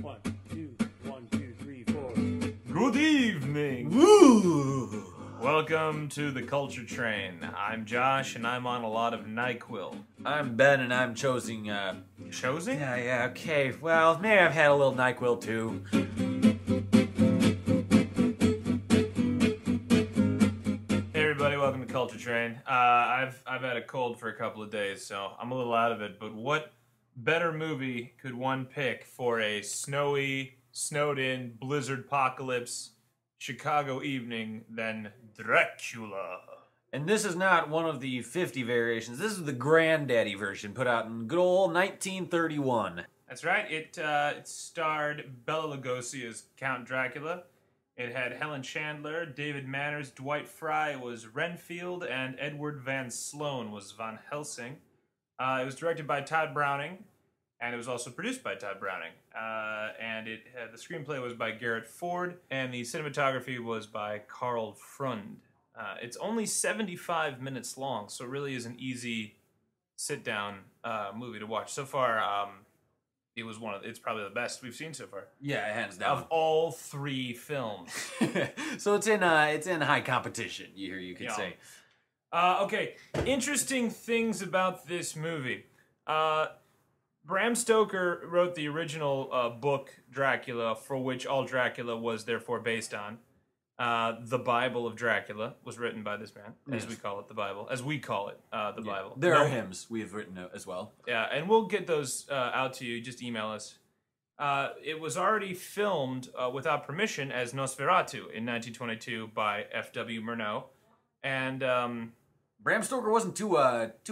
One, two, three, four. Good evening. Woo! Welcome to the Culture Train. I'm Josh, and I'm on a lot of NyQuil. I'm Ben, and I'm choosing, Choosing? Yeah, okay. Well, maybe I've had a little NyQuil, too. Hey everybody, welcome to Culture Train. I've had a cold for a couple of days, so I'm a little out of it. But what better movie could one pick for a snowy, snowed-in, blizzard-pocalypse Chicago evening than Dracula? And this is not one of the 50 variations. This is the granddaddy version, put out in good old 1931. That's right. It starred Bela Lugosi as Count Dracula. It had Helen Chandler, David Manners, Dwight Fry was Renfield, and Edward Van Sloan was Van Helsing. It was directed by Todd Browning, and it was also produced by Todd Browning. And the screenplay was by Garrett Ford, and the cinematography was by Carl Frund. It's only 75 minutes long, so it really is an easy sit-down movie to watch. So far, it's probably the best we've seen so far. Yeah, hands down. Of all three films. So it's in high competition, you could say. Okay, interesting things about this movie. Bram Stoker wrote the original book, Dracula, for which all Dracula was therefore based on. The Bible of Dracula was written by this man, as we call it, the Bible. As we call it, the Bible. There are hymns we have written as well. Yeah, and we'll get those out to you. Just email us. It was already filmed without permission as Nosferatu in 1922 by F.W. Murnau. And Bram Stoker wasn't too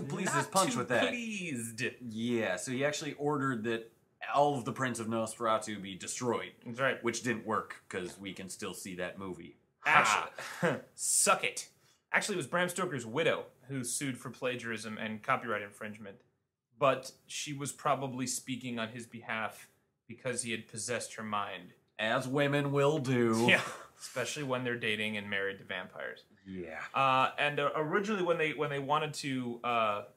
pleased as punch with that. Pleased. Yeah, so he actually ordered that all of the prints of Nosferatu be destroyed. That's right. Which didn't work, because we can still see that movie. Actually, suck it. Actually, it was Bram Stoker's widow who sued for plagiarism and copyright infringement. But she was probably speaking on his behalf because he had possessed her mind. As women will do. Yeah, especially when they're dating and married to vampires. Yeah. And originally, when they wanted to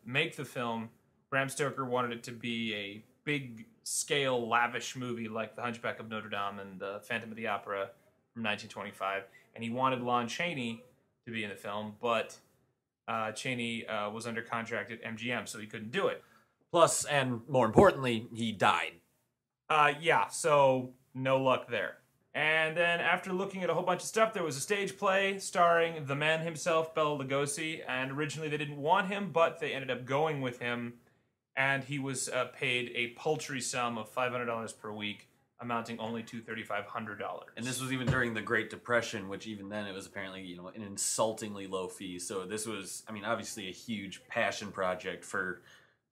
make the film, Bram Stoker wanted it to be a big-scale, lavish movie like The Hunchback of Notre Dame and The Phantom of the Opera from 1925. And he wanted Lon Chaney to be in the film, but Chaney was under contract at MGM, so he couldn't do it. Plus, and more importantly, he died. Yeah, so no luck there. And then after looking at a whole bunch of stuff, there was a stage play starring the man himself, Bela Lugosi, and originally they didn't want him, but they ended up going with him, and he was paid a paltry sum of $500 per week, amounting only to $3,500. And this was even during the Great Depression, which even then it was apparently, an insultingly low fee. So this was, obviously a huge passion project for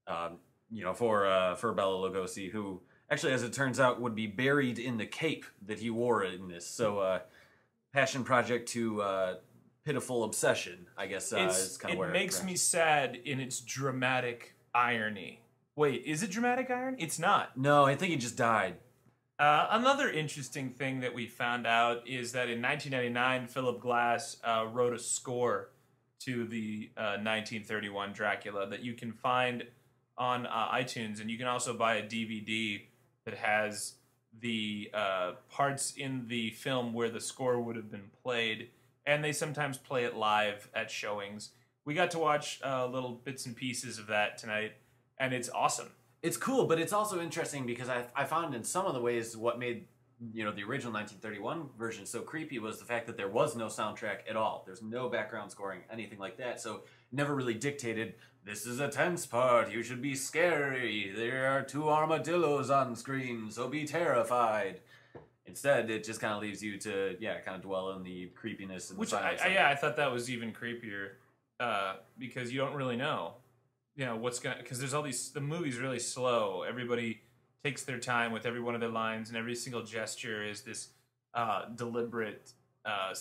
Bela Lugosi, who actually, as it turns out, would be buried in the cape that he wore in this. So, passion project to pitiful obsession, I guess, is kind of where it makes me sad in its dramatic irony. Wait, is it dramatic irony? It's not. No, I think he just died. Another interesting thing that we found out is that in 1999, Philip Glass wrote a score to the 1931 Dracula that you can find on iTunes, and you can also buy a DVD that has the parts in the film where the score would have been played, and they sometimes play it live at showings. We got to watch little bits and pieces of that tonight, and it's awesome. It's cool, but it's also interesting because I found in some of the ways what made the original 1931 version so creepy was the fact that there was no soundtrack at all. There's no background scoring, anything like that, so never really dictated, this is a tense part, you should be scary, there are 2 armadillos on screen, so be terrified. Instead, it just kind of leaves you to, kind of dwell in the creepiness and Which the silence. I thought that was even creepier, because you don't really know, what's gonna, because there's all these, the movie's really slow, everybody takes their time with every one of their lines, and every single gesture is this deliberate,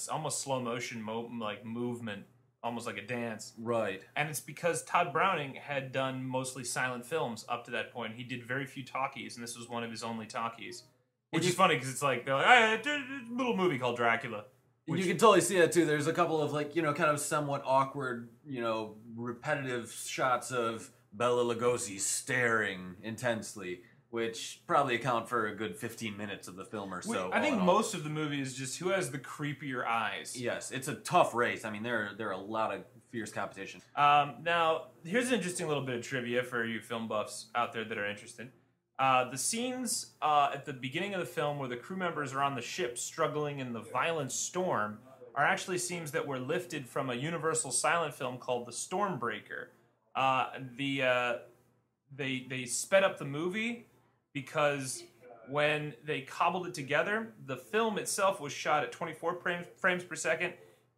almost slow motion movement, almost like a dance. Right. And it's because Todd Browning had done mostly silent films up to that point. He did very few talkies, and this was one of his only talkies. Which is funny, because it's like, they're like, hey, it's a little movie called Dracula. You can totally see that, too. There's a couple of, kind of somewhat awkward, repetitive shots of Bela Lugosi staring intensely. which probably account for a good 15 minutes of the film or so. I think all in all. most of the movie is just who has the creepier eyes. Yes, it's a tough race. I mean, there are a lot of fierce competition. Now, here's an interesting little bit of trivia for you film buffs out there that are interested. The scenes at the beginning of the film where the crew members are on the ship struggling in the violent storm are actually scenes that were lifted from a Universal silent film called The Stormbreaker. They sped up the movie because when they cobbled it together, the film itself was shot at 24 frames per second,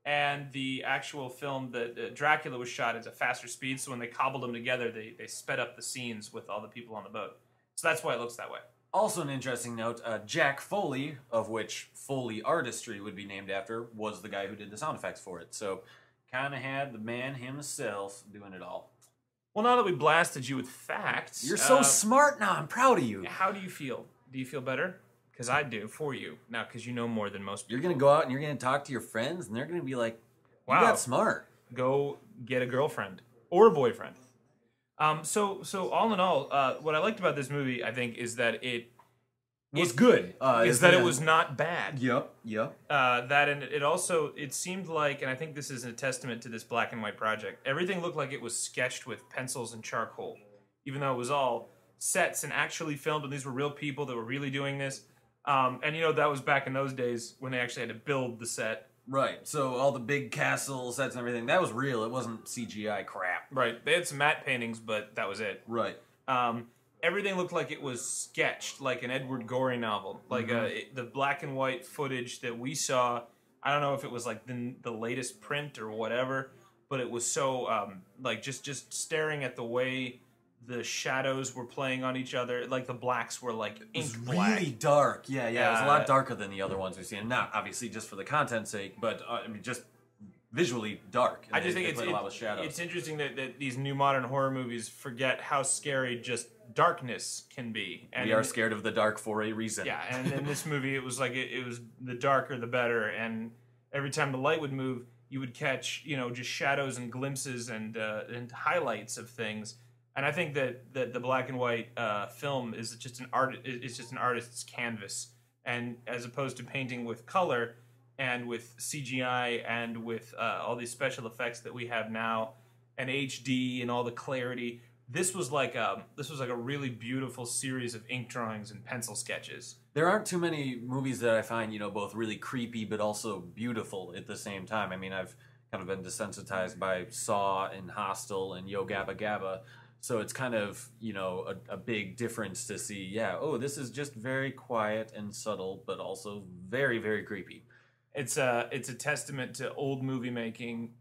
and the actual film that Dracula was shot at a faster speed. So when they cobbled them together, they sped up the scenes with all the people on the boat. So that's why it looks that way. Also, an interesting note: Jack Foley, of which Foley Artistry would be named after, was the guy who did the sound effects for it. So, kind of had the man himself doing it all. Well, now that we blasted you with facts, You're so smart now. I'm proud of you. how do you feel? Do you feel better? Because I do for you now, because you know more than most people. You're gonna go out and you're gonna talk to your friends, and they're gonna be like, "You Wow. got smart." Go get a girlfriend or a boyfriend. So all in all, what I liked about this movie, I think, is that it was good. It was not bad. Yep. That and it seemed like, and I think this is a testament to this black and white project. Everything looked like it was sketched with pencils and charcoal, even though it was all sets and actually filmed, and these were real people that were really doing this. And that was back in those days when they actually had to build the set. Right. So all the big castle sets and everything, that was real. It wasn't CGI crap. Right. They had some matte paintings, but that was it. Right. Everything looked like it was sketched, like an Edward Gorey novel. Like the black and white footage that we saw, I don't know if it was like the latest print or whatever, but it was so like just staring at the way the shadows were playing on each other. Like the blacks were like ink black. Really dark. Yeah. It was a lot darker than the other ones we've seen. Not obviously just for the content's sake, but I mean just visually dark. I just think they played a lot with shadows. It's interesting that these new modern horror movies forget how scary just darkness can be. And we are scared of the dark for a reason. Yeah, and in this movie, it was like it was the darker the better. And every time the light would move, you would catch just shadows and glimpses and highlights of things. And I think that the black and white film is just an art. It's just an artist's canvas, and as opposed to painting with color and with CGI and with all these special effects that we have now, and HD and all the clarity. This was like a really beautiful series of ink drawings and pencil sketches. There aren't too many movies that I find both really creepy but also beautiful at the same time. I mean, I've kind of been desensitized by Saw and Hostel and Yo Gabba Gabba. So it's kind of, a big difference to see, this is just very quiet and subtle, but also very, very creepy. It's a testament to old movie making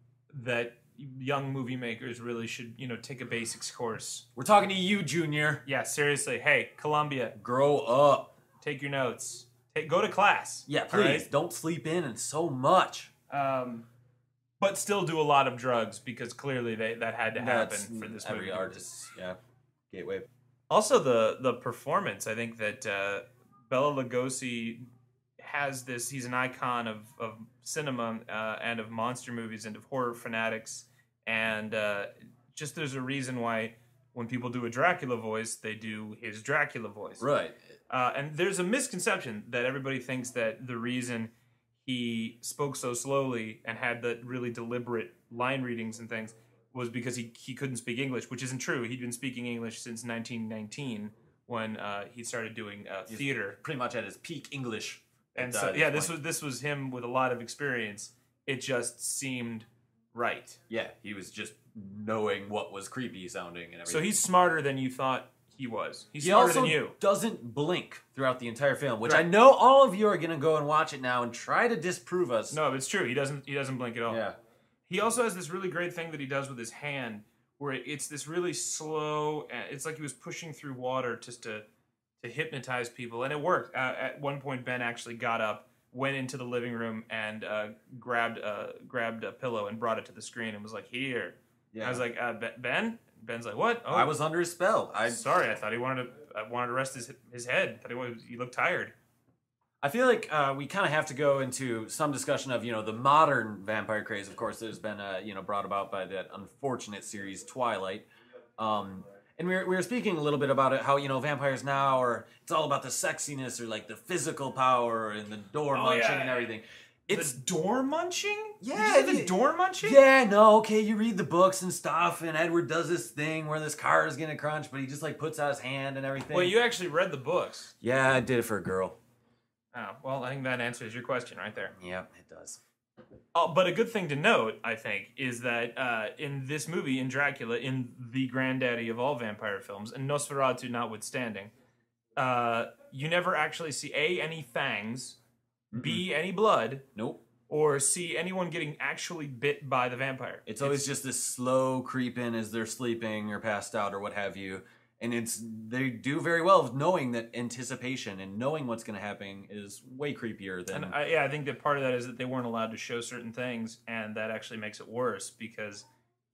that young movie makers really should, take a basics course. We're talking to you, Junior. Yeah, seriously. Hey, Columbia. Grow up. Take your notes. Go to class. Yeah, please. Right? Don't sleep in and so much. But still do a lot of drugs because clearly that had to happen for this movie. Every artist, gateway. Also, the performance. I think that Bela Lugosi has this. He's an icon of cinema and of monster movies and of horror fanatics. And just there's a reason why when people do a Dracula voice, they do his Dracula voice. Right. And there's a misconception that everybody thinks that the reason he spoke so slowly and had the really deliberate line readings and things was because he couldn't speak English, which isn't true. He'd been speaking English since 1919 when he started doing theater. Pretty much at his peak English. And so, this was him with a lot of experience. It just seemed right. Yeah, he was just knowing what was creepy sounding and everything. So he's smarter than you thought he was. He's he smarter also than you. Doesn't blink throughout the entire film, which Right. I know all of you are going to go and watch it now and try to disprove us. No, it's true. He doesn't blink at all. Yeah. He also has this really great thing that he does with his hand, where it's this really slow. It's like he was pushing through water just to hypnotize people, and it worked. At one point, Ben actually got up, went into the living room, and grabbed a pillow and brought it to the screen and was like, "Here." Yeah. I was like, "Ben." Ben's like, "What?" Oh, I was under his spell. Sorry, I thought he wanted to rest his head. I thought he looked tired. I feel like we kind of have to go into some discussion of the modern vampire craze. Of course, there's been brought about by that unfortunate series Twilight, and And we were speaking a little bit about it, how, you know, vampires now it's all about the sexiness or like the physical power and the door munching and everything. It's door munching? Yeah, Did you say the door munching? Yeah, no, okay, you read the books and stuff, and Edward does this thing where this car is gonna crunch, but he just like puts out his hand and everything. Well, you actually read the books. Yeah, I did it for a girl. Oh, well, I think that answers your question right there. Yep, it does. Oh, but a good thing to note, I think, is that in this movie, in Dracula, in the granddaddy of all vampire films, and Nosferatu notwithstanding, you never actually see A, any fangs, B, any blood, Nope. or C, anyone getting actually bit by the vampire. It's always just this slow creep in as they're sleeping or passed out or what have you. And they do very well with knowing that anticipation and knowing what's going to happen is way creepier than... And I think that part of that is that they weren't allowed to show certain things, and that actually makes it worse because,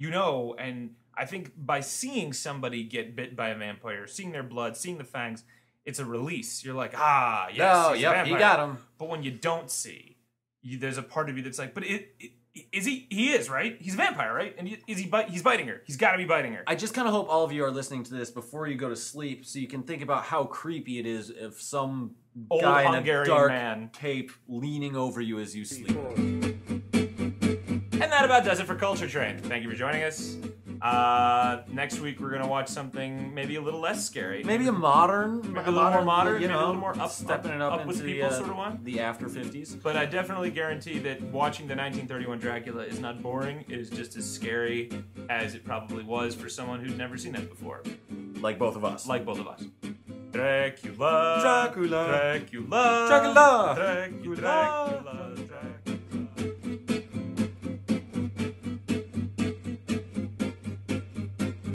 you know, and I think by seeing somebody get bit by a vampire, seeing their blood, seeing the fangs, it's a release. You're like, yes, he's a vampire. He got him. But when you don't see, there's a part of you that's like, but is he? He is, right? He's a vampire, right? And he's biting her. He's got to be biting her. I just kind of hope all of you are listening to this before you go to sleep, so you can think about how creepy it is if some Old guy Hungarian in a dark man. cape leaning over you as you sleep. 4. And that about does it for Culture Train. Thank you for joining us. Next week we're gonna watch something maybe a little less scary. Maybe a little more modern, you maybe know, a little more stepping it up with into people the, sort of one. the after 50s. But I definitely guarantee that watching the 1931 Dracula is not boring. It is just as scary as it probably was for someone who'd never seen it before. Like both of us. Like both of us. Dracula. Dracula. Dracula. Dracula. Dracula.